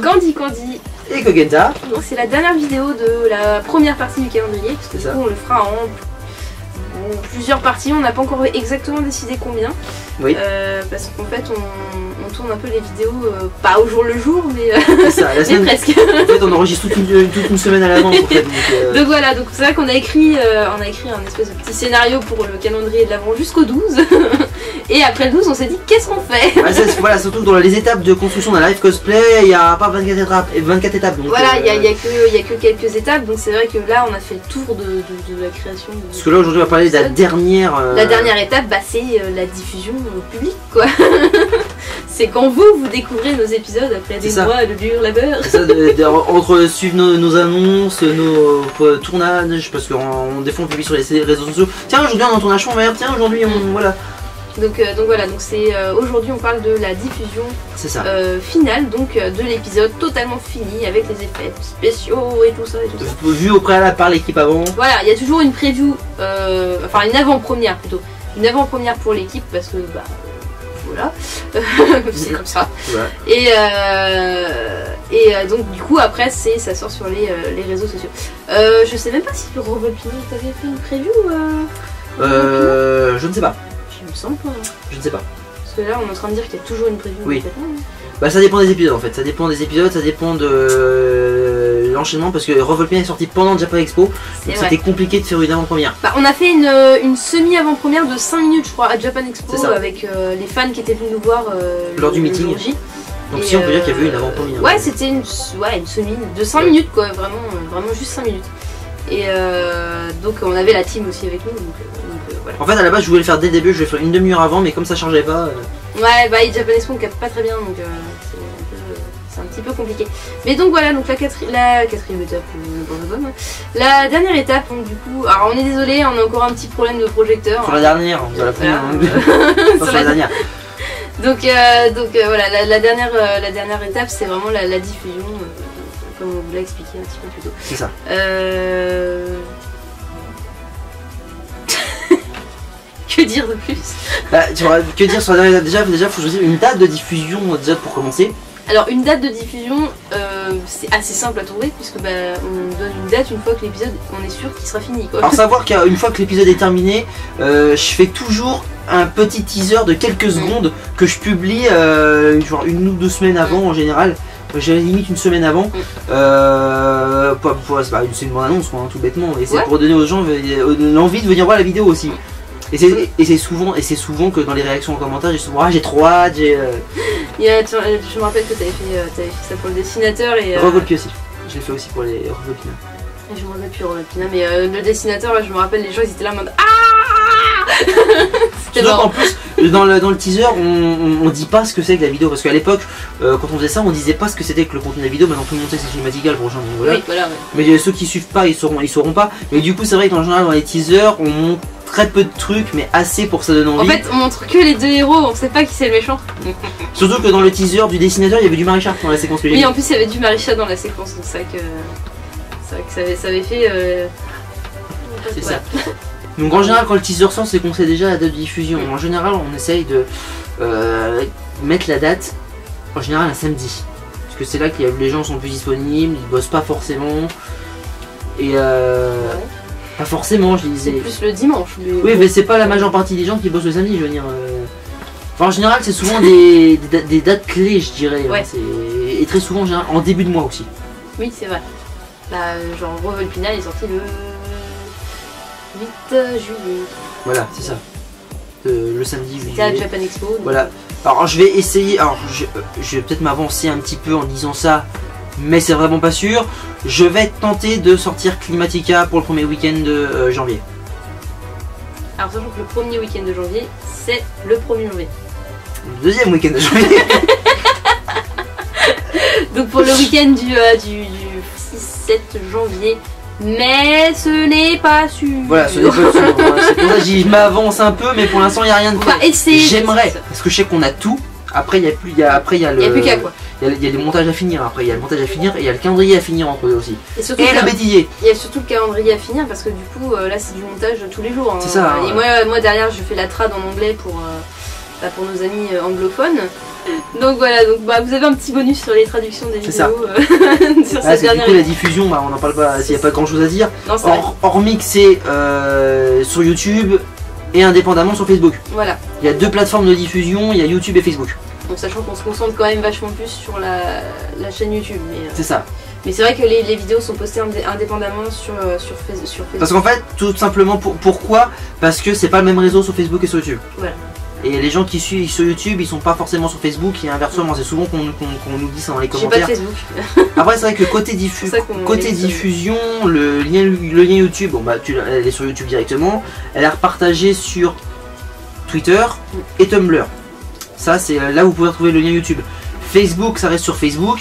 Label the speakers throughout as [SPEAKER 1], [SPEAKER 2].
[SPEAKER 1] Voici Candy
[SPEAKER 2] et Kogenta.
[SPEAKER 1] Donc c'est la dernière vidéo de la première partie du calendrier, parce que du coup on le fera en plusieurs parties, on n'a pas encore exactement décidé combien.
[SPEAKER 2] Oui.
[SPEAKER 1] Parce qu'en fait on tourne un peu les vidéos, pas au jour le jour, mais,
[SPEAKER 2] ça, la semaine,
[SPEAKER 1] mais presque.
[SPEAKER 2] En fait on enregistre toute une semaine à l'avance en fait.
[SPEAKER 1] Donc voilà, donc c'est vrai qu'on a écrit un espèce de petit scénario pour le calendrier de l'Avent jusqu'au 12. Et après le 12 on s'est dit qu'est-ce qu'on fait.
[SPEAKER 2] Voilà, surtout dans les étapes de construction d'un live cosplay, il n'y a pas 24 étapes. Donc,
[SPEAKER 1] voilà, il n'y a que quelques étapes, donc c'est vrai que là on a fait le tour de la création.
[SPEAKER 2] Parce que là aujourd'hui on va parler de la dernière...
[SPEAKER 1] La dernière étape, bah, c'est la diffusion au public quoi. C'est quand vous découvrez nos épisodes après des mois de dur labeur.
[SPEAKER 2] C'est ça, entre suivre nos annonces, nos tournages, parce que des fois on publie sur les réseaux sociaux. Tiens aujourd'hui on est en tournage en vert, tiens aujourd'hui on... voilà.
[SPEAKER 1] Donc voilà, donc c'est aujourd'hui on parle de la diffusion finale, donc de l'épisode totalement fini avec les effets spéciaux et tout ça.
[SPEAKER 2] Vu au préalable par l'équipe avant.
[SPEAKER 1] Voilà, il y a toujours une preview, enfin une avant-première plutôt. Une avant-première pour l'équipe parce que bah voilà, c'est comme ça. Ouais. Et donc du coup après ça sort sur les réseaux sociaux. Je sais même pas si le Revolpino t'avais fait une preview
[SPEAKER 2] je ne sais pas.
[SPEAKER 1] Il me semble pas.
[SPEAKER 2] Je ne sais pas.
[SPEAKER 1] Parce que là on est en train de dire qu'il y a toujours une preview.
[SPEAKER 2] Oui. Bah ça dépend des épisodes en fait, ça dépend des épisodes, ça dépend de l'enchaînement parce que Revolpino est sorti pendant Japan Expo, donc c'était compliqué de faire une avant-première.
[SPEAKER 1] Bah, on a fait une semi-avant-première de 5 minutes je crois à Japan Expo avec les fans qui étaient venus nous voir
[SPEAKER 2] lors du meeting. Donc si on peut dire qu'il y avait eu une avant-première.
[SPEAKER 1] Ouais, c'était une semi de 5 minutes quoi, vraiment juste 5 minutes. Et donc on avait la team aussi avec nous. Donc, voilà.
[SPEAKER 2] En fait à la base je voulais le faire dès le début, je voulais faire une demi-heure avant mais comme ça chargeait pas.
[SPEAKER 1] Ouais bah Japan Expo on capte pas très bien donc c'est un petit peu compliqué. Mais donc voilà, donc la quatrième étape, la dernière étape, donc du coup, alors on est désolé, on a encore un petit problème de projecteur.
[SPEAKER 2] Sur la dernière, on la première. Sur la dernière.
[SPEAKER 1] Donc voilà, la dernière étape c'est vraiment la diffusion, comme on vous l'a expliqué un petit peu plus tôt.
[SPEAKER 2] C'est ça.
[SPEAKER 1] Que dire de plus?
[SPEAKER 2] Bah, que dire sur la dernière étape? Déjà faut choisir une date de diffusion déjà pour commencer.
[SPEAKER 1] Alors une date de diffusion, c'est assez simple à trouver puisque bah, on donne une date une fois que l'épisode, on est sûr qu'il sera fini quoi.
[SPEAKER 2] Alors savoir qu'une fois que l'épisode est terminé, je fais toujours un petit teaser de quelques secondes que je publie genre 1 ou 2 semaines avant en général. J'ai limite une semaine avant. C'est une bonne annonce quoi, hein, tout bêtement. Et c'est pour donner aux gens l'envie de venir voir la vidéo aussi. Et c'est souvent que dans les réactions en commentaire, j'ai souvent j'ai trop hâte, je
[SPEAKER 1] me rappelle que t'avais fait ça pour le dessinateur et...
[SPEAKER 2] Revolpi aussi, je l'ai fait aussi pour les Revolpina.
[SPEAKER 1] Je me rappelle plus Revolpina, mais le dessinateur, là, je me rappelle les gens ils étaient là en mode ah. C'était marrant. En
[SPEAKER 2] plus, dans le teaser, on dit pas ce que c'est que la vidéo, parce qu'à l'époque, quand on faisait ça, on disait pas ce que c'était que le contenu de la vidéo, maintenant tout le monde sait que c'est Cinématica le prochain, donc voilà.
[SPEAKER 1] Oui, voilà ouais.
[SPEAKER 2] Mais ceux qui suivent pas, ils sauront pas. Mais du coup, c'est vrai qu'en général, dans les teasers, on montre très peu de trucs, mais assez pour que ça donne envie.
[SPEAKER 1] En fait, on montre que les 2 héros, on sait pas qui c'est le méchant.
[SPEAKER 2] Surtout que dans le teaser du dessinateur, il y avait du Maréchal dans la séquence que j'ai
[SPEAKER 1] Oui, en plus, il y avait du Maréchal dans la séquence, donc c'est vrai que ça avait fait...
[SPEAKER 2] c'est ça. Donc en général, quand le teaser sort, c'est qu'on sait déjà la date de diffusion. En général, on essaye de mettre la date, en général, un samedi. Parce que c'est là que les gens sont plus disponibles, ils bossent pas forcément. Et pas forcément, je disais.
[SPEAKER 1] C'est plus le dimanche.
[SPEAKER 2] Oui, mais c'est pas la majeure partie des gens qui bossent le samedi, je veux dire. Enfin, en général, c'est souvent des dates clés, je dirais.
[SPEAKER 1] Ouais.
[SPEAKER 2] Et très souvent, en général, en début de mois aussi.
[SPEAKER 1] Oui, c'est vrai. Là, genre, Revolpina est sorti le 8 juillet.
[SPEAKER 2] Voilà, c'est ça. Le samedi 8 juillet.
[SPEAKER 1] C'était à Japan Expo. Donc...
[SPEAKER 2] Voilà. Alors, je vais essayer. Alors, je vais peut-être m'avancer un petit peu en disant ça. Mais c'est vraiment pas sûr. Je vais tenter de sortir Climatica pour le premier week-end de janvier.
[SPEAKER 1] Alors sachant que le premier week-end de janvier, c'est le 1er janvier.
[SPEAKER 2] Le deuxième week-end de janvier.
[SPEAKER 1] Donc pour le week-end du 6-7 janvier. Mais ce n'est pas sûr.
[SPEAKER 2] Voilà, ce n'est pas sûr. C'est pour ça que je m'avance un peu, mais pour l'instant il n'y a rien de fait. J'aimerais, parce que je sais qu'on a tout. Après il y a plus, il y a
[SPEAKER 1] plus qu'à quoi.
[SPEAKER 2] Il y a des montages à finir, après il y a le montage à finir et il y a le calendrier à finir entre eux aussi.
[SPEAKER 1] Et
[SPEAKER 2] le bêtisier.
[SPEAKER 1] Il y a surtout le calendrier à finir parce que du coup là c'est du montage tous les jours. Hein.
[SPEAKER 2] C'est ça.
[SPEAKER 1] Et moi derrière je fais la trad en anglais pour nos amis anglophones. Donc voilà, donc vous avez un petit bonus sur les traductions des vidéos sur cette dernière.
[SPEAKER 2] Du coup, la diffusion, on n'en parle pas, s'il n'y a pas grand chose à dire.
[SPEAKER 1] Non,
[SPEAKER 2] hormis que c'est sur YouTube et indépendamment sur Facebook.
[SPEAKER 1] Voilà.
[SPEAKER 2] Il y a 2 plateformes de diffusion, il y a YouTube et Facebook.
[SPEAKER 1] Bon, sachant qu'on se concentre quand même vachement plus sur la chaîne YouTube.
[SPEAKER 2] C'est ça.
[SPEAKER 1] Mais c'est vrai que les vidéos sont postées indépendamment sur Facebook.
[SPEAKER 2] Parce qu'en fait, tout simplement, pourquoi? Parce que c'est pas le même réseau sur Facebook et sur YouTube.
[SPEAKER 1] Voilà.
[SPEAKER 2] Et les gens qui suivent sur YouTube, ils sont pas forcément sur Facebook, et inversement, c'est souvent qu'on nous dit ça dans les commentaires.
[SPEAKER 1] J'ai pas de Facebook.
[SPEAKER 2] Après, c'est vrai que côté diffusion, le lien YouTube, elle est sur YouTube directement, elle est repartagée sur Twitter et Tumblr. Ça, c'est là où vous pouvez retrouver le lien YouTube. Facebook, ça reste sur Facebook.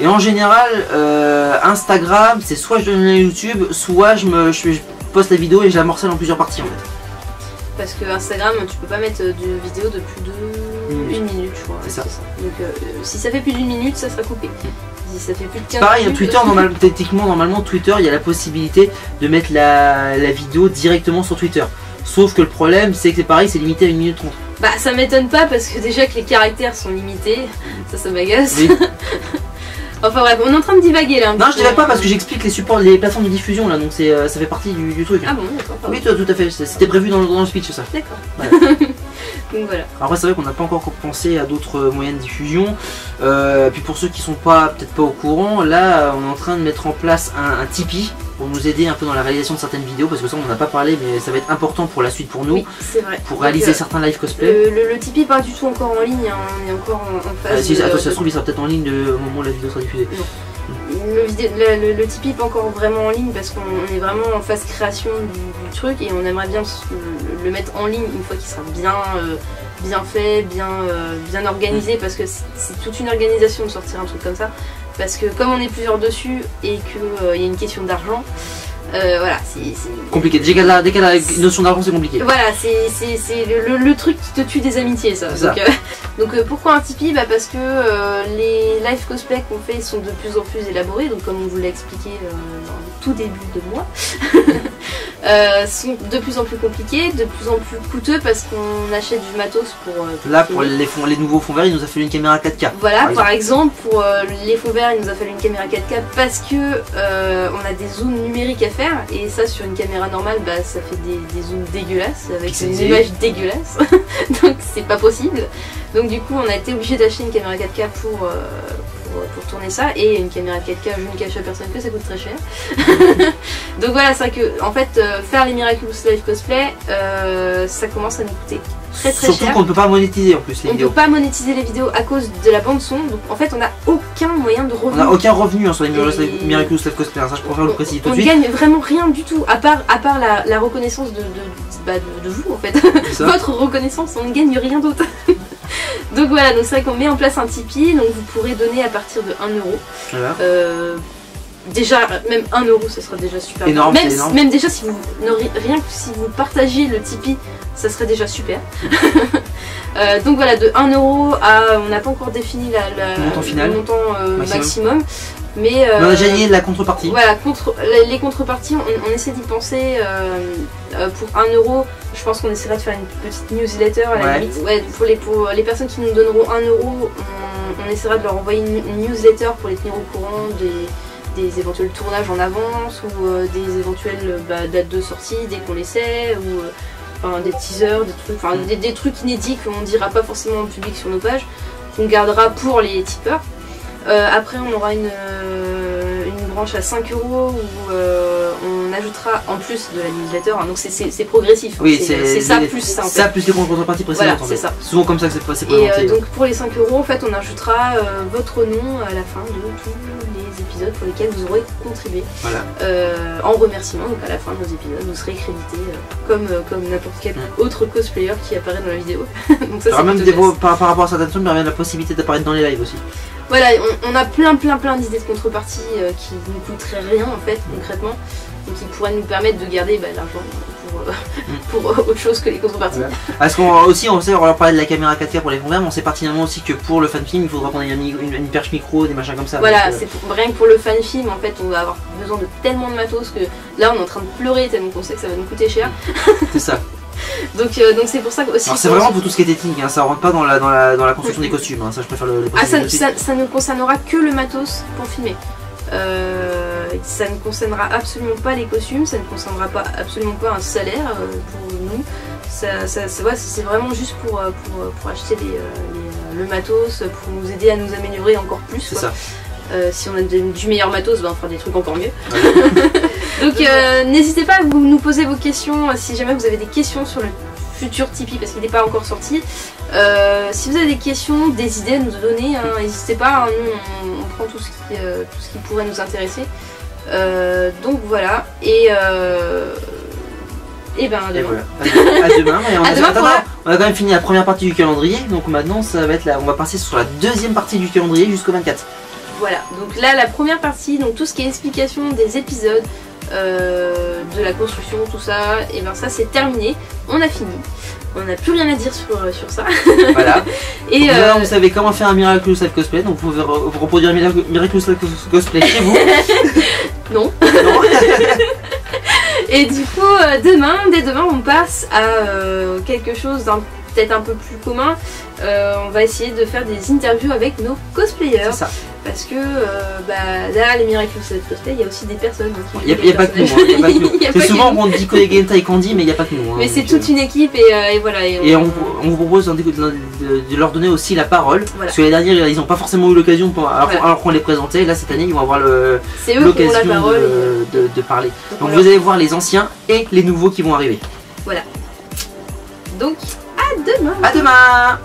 [SPEAKER 2] Et en général, Instagram, c'est soit je donne le lien YouTube, soit je poste la vidéo et je la morcelle en plusieurs parties en fait.
[SPEAKER 1] Parce que Instagram, tu peux pas mettre de vidéo de plus de 1 minute, je crois.
[SPEAKER 2] C'est ça.
[SPEAKER 1] Donc si ça fait plus d'1 minute, ça sera coupé. Si ça fait plus de 15
[SPEAKER 2] pareil,
[SPEAKER 1] minutes...
[SPEAKER 2] Twitter, normalement, Twitter, il y a la possibilité de mettre la vidéo directement sur Twitter. Sauf que le problème, c'est que c'est pareil, c'est limité à 1 minute 30.
[SPEAKER 1] Bah ça m'étonne pas parce que déjà que les caractères sont limités, ça m'agace.
[SPEAKER 2] Oui.
[SPEAKER 1] Enfin bref, on est en train de divaguer là.
[SPEAKER 2] Non, je dirais pas parce que j'explique les plateformes de diffusion là, donc ça fait partie du truc.
[SPEAKER 1] Ah bon, d'accord.
[SPEAKER 2] Oui, tout à fait, c'était prévu dans le speech ça.
[SPEAKER 1] D'accord.
[SPEAKER 2] Voilà.
[SPEAKER 1] Donc voilà.
[SPEAKER 2] Après c'est vrai qu'on n'a pas encore pensé à d'autres moyens de diffusion. Puis pour ceux qui sont peut-être pas au courant, là on est en train de mettre en place un Tipeee pour nous aider un peu dans la réalisation de certaines vidéos, parce que ça on n'en a pas parlé mais ça va être important pour la suite pour nous.
[SPEAKER 1] Oui, c'est vrai.
[SPEAKER 2] Pour réaliser certains live cosplay.
[SPEAKER 1] Le Tipeee pas du tout encore en ligne, hein. On est encore en phase.
[SPEAKER 2] Attends, ça se trouve il sera peut-être en ligne au moment où la vidéo sera diffusée.
[SPEAKER 1] Non. Le Tipeee pas encore vraiment en ligne parce qu'on est vraiment en phase création du truc et on aimerait bien le mettre en ligne une fois qu'il sera bien fait, bien organisé, parce que c'est toute une organisation de sortir un truc comme ça. Parce que comme on est plusieurs dessus et qu'il y a une question d'argent, voilà, c'est
[SPEAKER 2] compliqué. Dès qu'il y a la notion d'argent, c'est compliqué.
[SPEAKER 1] Voilà, c'est le truc qui te tue des amitiés, ça. Donc pourquoi un Tipeee? Parce que les live cosplay qu'on fait sont de plus en plus élaborés, donc comme on vous l'a expliqué dans le tout début de mois, sont de plus en plus compliqués, de plus en plus coûteux parce qu'on achète du matos pour
[SPEAKER 2] là, pour les nouveaux fonds verts, il nous a fallu une caméra 4K.
[SPEAKER 1] Voilà, par exemple, pour les fonds verts, il nous a fallu une caméra 4K parce que on a des zooms numériques à faire, et ça sur une caméra normale, ça fait des zooms dégueulasses avec une image dégueulasse, donc c'est pas possible. Donc du coup, on a été obligé d'acheter une caméra 4K pour tourner ça, et une caméra 4K, je ne cache à personne que ça coûte très cher. Donc voilà, c'est vrai que en fait faire les Miraculous Live Cosplay, ça commence à nous coûter très cher.
[SPEAKER 2] Surtout qu'on ne peut pas monétiser en plus les vidéos.
[SPEAKER 1] On ne peut pas monétiser les vidéos à cause de la bande son, donc en fait on n'a aucun moyen de revenu.
[SPEAKER 2] On n'a aucun revenu sur les Miraculous Live Cosplay, ça je préfère le préciser tout de suite.
[SPEAKER 1] On gagne vraiment rien du tout, à part la reconnaissance de vous en fait. Votre reconnaissance, on ne gagne rien d'autre. Donc voilà, donc c'est vrai qu'on met en place un Tipeee, donc vous pourrez donner à partir de 1 euro.
[SPEAKER 2] Voilà.
[SPEAKER 1] Déjà, même 1 euro, ça sera déjà super.
[SPEAKER 2] Énorme,
[SPEAKER 1] même déjà, si vous rien que si vous partagez le Tipeee, ça serait déjà super. Donc voilà, de 1 euro à, on n'a pas encore défini le montant maximum. Mais
[SPEAKER 2] on a déjà gagné de la contrepartie.
[SPEAKER 1] Voilà, les contreparties, on essaie d'y penser. Pour 1 euro, je pense qu'on essaiera de faire une petite newsletter à la limite. Ouais, pour les personnes qui nous donneront 1 euro, on essaiera de leur envoyer une newsletter pour les tenir au courant des éventuels tournages en avance, ou des éventuelles dates de sortie dès qu'on les sait, ou des teasers, des trucs inédits qu'on ne dira pas forcément en public sur nos pages, qu'on gardera pour les tipeurs. Après on aura une branche à 5 euro où on ajoutera en plus de la newsletter, hein, donc c'est progressif,
[SPEAKER 2] oui,
[SPEAKER 1] c'est ça plus ça.
[SPEAKER 2] Ça plus les contreparties précédentes.
[SPEAKER 1] Voilà, c'est ça.
[SPEAKER 2] Souvent comme ça que c'est présenté.
[SPEAKER 1] Et donc pour les 5 euros, en fait, on ajoutera votre nom à la fin de tous les épisodes pour lesquels vous aurez contribué. Voilà. En remerciement, donc à la fin de nos épisodes, vous serez crédité comme n'importe quel autre cosplayer qui apparaît dans la vidéo. Donc ça,
[SPEAKER 2] même par rapport à certaines choses, il y a la possibilité d'apparaître dans les lives aussi.
[SPEAKER 1] Voilà, on a plein d'idées de contrepartie qui ne coûteraient rien en fait concrètement, et qui pourraient nous permettre de garder l'argent pour autre chose que les contreparties. Voilà.
[SPEAKER 2] Parce on leur parlait de la caméra 4K pour les fonds verts, mais on sait pertinemment aussi que pour le fan film il faudra qu'on ait une perche micro, des machins comme ça.
[SPEAKER 1] Voilà, c'est rien que pour le fan film, en fait on va avoir besoin de tellement de matos que là on est en train de pleurer tellement qu'on sait que ça va nous coûter cher.
[SPEAKER 2] C'est ça.
[SPEAKER 1] Donc c'est pour ça que aussi.
[SPEAKER 2] Alors c'est vraiment pour tout ce qui est technique, hein, ça rentre pas dans la construction des costumes, hein, ça je préfère le préciser.
[SPEAKER 1] Ça ne concernera que le matos pour filmer. Ça ne concernera absolument pas les costumes, ça ne concernera pas absolument pas un salaire pour nous. C'est vraiment juste pour acheter le matos, pour nous aider à nous améliorer encore plus.
[SPEAKER 2] C'est ça.
[SPEAKER 1] Si on a du meilleur matos, on fera des trucs encore mieux. Donc n'hésitez pas à nous poser vos questions si jamais vous avez des questions sur le futur Tipeee parce qu'il n'est pas encore sorti. Si vous avez des questions, des idées à nous donner, n'hésitez pas, nous on prend tout ce qui pourrait nous intéresser. Donc voilà, et ben à demain.
[SPEAKER 2] Voilà. À demain. On a quand même fini la première partie du calendrier, donc maintenant ça va être on va passer sur la deuxième partie du calendrier jusqu'au 24.
[SPEAKER 1] Voilà, donc là la première partie, donc tout ce qui est explication des épisodes, de la construction, tout ça, et ben ça c'est terminé, on a fini. On n'a plus rien à dire sur ça.
[SPEAKER 2] Voilà. Et là, vous savez comment faire un Miraculous Live Cosplay, donc vous pouvez reproduire un Miraculous Live Cosplay chez vous.
[SPEAKER 1] Non. Et du coup, dès demain, on passe à quelque chose peut-être un peu plus commun. On va essayer de faire des interviews avec nos cosplayers.
[SPEAKER 2] C'est ça.
[SPEAKER 1] Parce que derrière les Miraculous Live Cosplay, il y a aussi des personnes.
[SPEAKER 2] Il n'y a pas que nous. C'est souvent qu'on dit Genta et Candy, mais il n'y a pas que nous.
[SPEAKER 1] Mais c'est toute une équipe et voilà.
[SPEAKER 2] Et on vous propose de leur donner aussi la parole. Voilà. Parce que les derniers, ils n'ont pas forcément eu l'occasion, alors qu'on les présentait. Là, cette année, ils vont avoir l'occasion de parler. Donc vous allez voir les anciens et les nouveaux qui vont arriver.
[SPEAKER 1] Voilà. Donc, à demain.
[SPEAKER 2] À demain.